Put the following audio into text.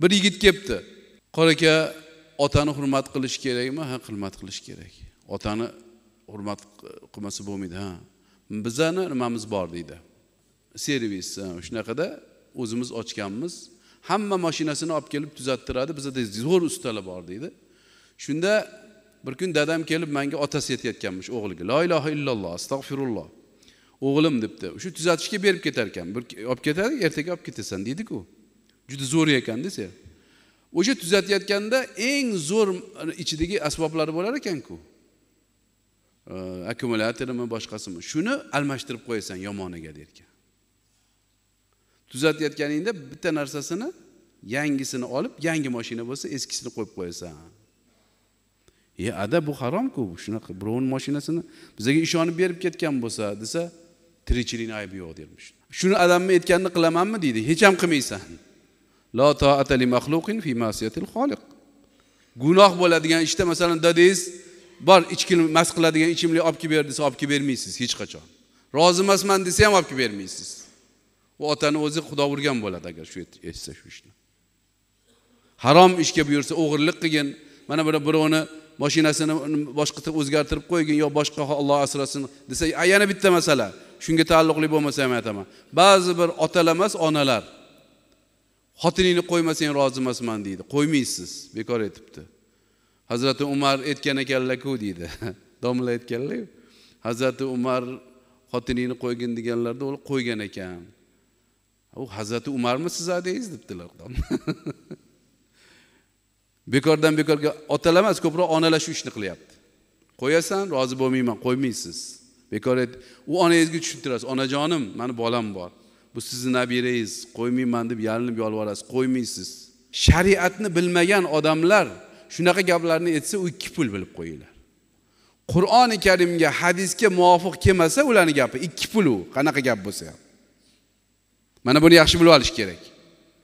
Bir yigit kelibdi. Qora aka, otani hurmat qilish kerakmi? Ha, hurmat qilish kerak. Otani hurmat qilmasa bo'lmaydi, ha. Bizani nimamiz bor deydi. Servis, shunaqada o'zimiz ochganmiz. Hamma mashinasini olib kelib tuzattiradi. Bizda zo'r ustalar bor deydi. Shunda bir kun dadam kelib menga otasi aytayotganmish o'g'liga. La ilaha illalloh, astag'firulloh. O'g'lim debdi. Shu tuzatishga berib ketar ekan. Bir olib ketadi, ertaga olib ketasan deydi-ku. Juda zo'r ekan desa. O'sha tuzatayotganda eng zo'r ichidagi asboblari bo'lar ekan-ku. Akkumulyatormi, boshqasimi. Shuni almashtirib qo'yasan yomoniga derkan. Tuzatayotganingda bitta narsasini, yangisini olib, yangi mashina bo'lsa, eskisini qo'yib qo'yasan. Ada bu harom-ku. Shunaqa birovning mashinasini bizga ishonib berib ketgan bo'lsa, desa, tirikchilikning aybi yo'q dermish. Shuni odamni aytganini qilamanmi deydi. Hech ham qilmaysan. La ta'ata li makhluqin fi ma'siyatil xoliq. Gunoh bo'ladigan ishda, masalan, dadangiz bor ichki mas qiladigan ichimlik olib kelib ber desa, olib kelib bermaysiz hech qachon. Rozi emasman desa ham olib kelib bermaysiz. U otani o'zi xudo urgan bo'ladi agar shu etsa shu ishni. Harom ishga buyursa, o'g'irlik qilgin, mana birovni mashinasini boshqa o'zgartirib qo'ygin yo boshqa Alloh asrasin desa, yana bitta masala. Shunga taalluqli bo'lmasa ham aytaman. Ba'zi bir otalar emas, onalar xotiningni qo'ymasang rozi emasman deydi. Qo'ymaysiz, bekor etibdi. Hazrati Umar aytgan ekanlar-ku deydi. Domla aytganlar. Hazrati Umar xotiningni qo'ygin deganlarda u qo'ygan ekan. U Hazrati Umarmi siz adingiz debdilar. Bekordan bekorga otalar emas, ko'proq onalar shu ishni qilyapti. Qo'yasan, rozi bo'lmayman, qo'ymaysiz. Bekor et. U onangizga tushuntirasiz. Onajonim, meni bolam bor. Bu sizning nabirangiz, qo'ymayman deb yalinib yolvorasiz, qo'ymaysiz. Shariatni bilmagan odamlar shunaqa gaplarni aytsa, u ikki pul bilib qo'yinglar. Qur'oni Karimga, hadisga muvofiq kelmasa, ularning gapi ikki pul u, qanaqa gap bo'lsa ham. Mana buni yaxshi bilib olish kerak.